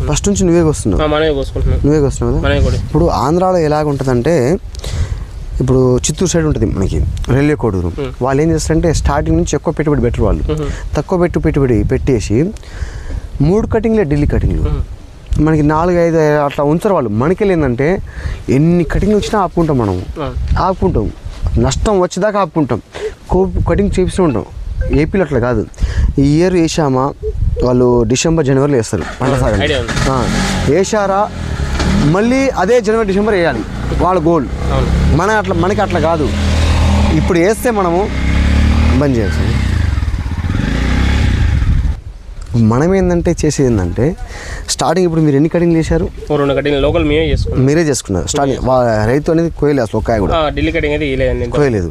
First నుంచి నువ్వే కోస్తున్నావు? నువ్వే కోస్తున్నావు కదా. ఇప్పుడు ఆంధ్రాలో ఎలాగుంటుందంటే, ఇప్పుడు చిత్తూరు సైడ్ ఉంటుంది మనకి రైల్వే కోడూరు, వాళ్ళు ఏం చేస్తారంటే స్టార్టింగ్ నుంచి ఎక్కువ పెట్టుబడి పెట్టరు, వాళ్ళు తక్కువ పెట్టుబడి పెట్టేసి 3 కటింగ్లే ఢిల్లీ కటింగ్లు, మనకి 4-5 అట్లా ఉంచరు వాళ్ళు. మనకి ఏంటంటే ఎన్ని కటింగ్లు వచ్చినా ఆపుకుంటాం, మనం ఆపుకుంటాం, నష్టం వచ్చేదాకా ఆపుకుంటాం, కటింగ్ చేపిస్తూ ఉంటాం. ఏపీలో అట్లా కాదు. ఈ ఇయర్ వేసామా, వాళ్ళు డిసెంబర్ జనవరిలో వేస్తారు పంట సాగు, వేసారా మళ్ళీ అదే జనవరి డిసెంబర్ వేయాలి వాళ్ళ గోల్. మనకి అట్లా కాదు, ఇప్పుడు వేస్తే మనము బంద్ చేయాల్సింది. మనం ఏంటంటే చేసేది ఏంటంటే స్టార్టింగ్ ఇప్పుడు మీరు ఎన్ని కటింగ్లు చేశారు? 2 కటింగ్ లోకల్ మీరే చేసుకున్నారు. స్టార్టింగ్ రైతు అనేది కోయలేదు అసలు, ఒక్కాయ కూడా ఢిల్లీ కటింగ్ అయితే కోయలేదు.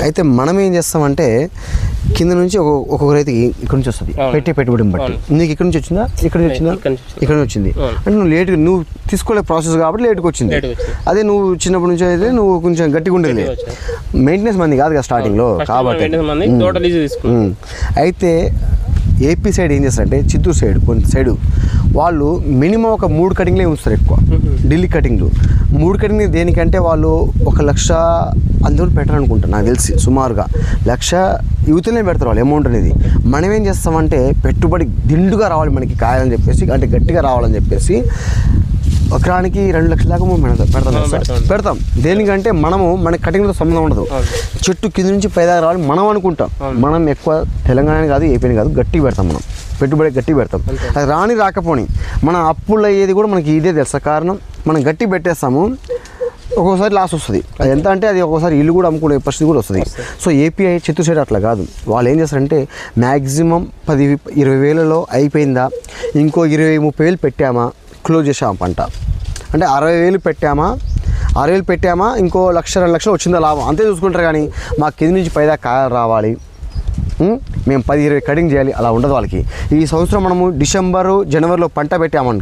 అయితే మనం ఏం చేస్తామంటే కింద నుంచి ఒక్కొక్క రైతుకి ఇక్కడ నుంచి వస్తుంది పెట్టుబడిని బట్టి. నీకు ఇక్కడ నుంచి వచ్చిందా, ఇక్కడ నుంచి వచ్చిందా, ఇక్కడ నుంచి వచ్చింది అంటే నువ్వు లేట్గా, నువ్వు తీసుకోలే ప్రాసెస్ కాబట్టి లేట్గా వచ్చింది. అదే నువ్వు చిన్నప్పటి నుంచి అయితే నువ్వు కొంచెం గట్టిగా ఉండేది, మెయింటెనెన్స్ మంది కాదు కదా స్టార్టింగ్లో కాబట్టి. అయితే ఏపీ సైడ్ ఏం చేస్తారంటే చిత్తూరు సైడ్ కొంత సైడు వాళ్ళు మినిమం ఒక 3 కటింగ్లే ఉంచుతారు ఎక్కువ. ఢిల్లీ కటింగ్లు 3 కటింగ్లు దేనికంటే వాళ్ళు 1 లక్ష అందులో పెట్టాలనుకుంటారు నాకు తెలిసి, సుమారుగా 1 లక్ష యూత్లనే పెడతారు వాళ్ళు అమౌంట్ అనేది. మనం ఏం చేస్తామంటే పెట్టుబడి దిండుగా రావాలి మనకి కాయాలని చెప్పేసి, అంటే గట్టిగా రావాలని చెప్పేసి ఎకరానికి 2 లక్షల దాకా పెడతాం. దేనికంటే మన కటింగ్తో సంబంధం ఉండదు, చెట్టు కింద నుంచి పైదాకా రావాలి మనం అనుకుంటాం. మనం ఎక్కువ తెలంగాణ కాదు ఏపీని కాదు గట్టిగా పెడతాం, మనం పెట్టుబడి గట్టిగా పెడతాం. అది రాకపోని మన అప్పులు అయ్యేది కూడా మనకి ఇదే తెలుసా కారణం. మనం గట్టి పెట్టేస్తాము, ఒక్కోసారి లాస్ వస్తుంది. అది ఎంత అంటే అది ఒక్కోసారి ఇల్లు కూడా అమ్ముకునే పరిస్థితి కూడా వస్తుంది. సో ఏపీఐ చిత్తూరు సైడ్ అట్లా కాదు, వాళ్ళు ఏం చేస్తారంటే మ్యాక్సిమం 10-20 వేలలో అయిపోయిందా, ఇంకో 20-30 వేలు పెట్టామా క్లోజ్ చేసామా పంట, అంటే 60,000 పెట్టామా, 60,000 పెట్టామా, ఇంకో 1-2 లక్షలు వచ్చిందా లాభం అంతే చూసుకుంటారు. కానీ మాకు కింద నుంచి పైదాకా కాయలు రావాలి, మేము 10-20 కటింగ్ చేయాలి, అలా ఉండదు వాళ్ళకి. ఈ సంవత్సరం మనము డిసెంబరు జనవరిలో పంట పెట్టామని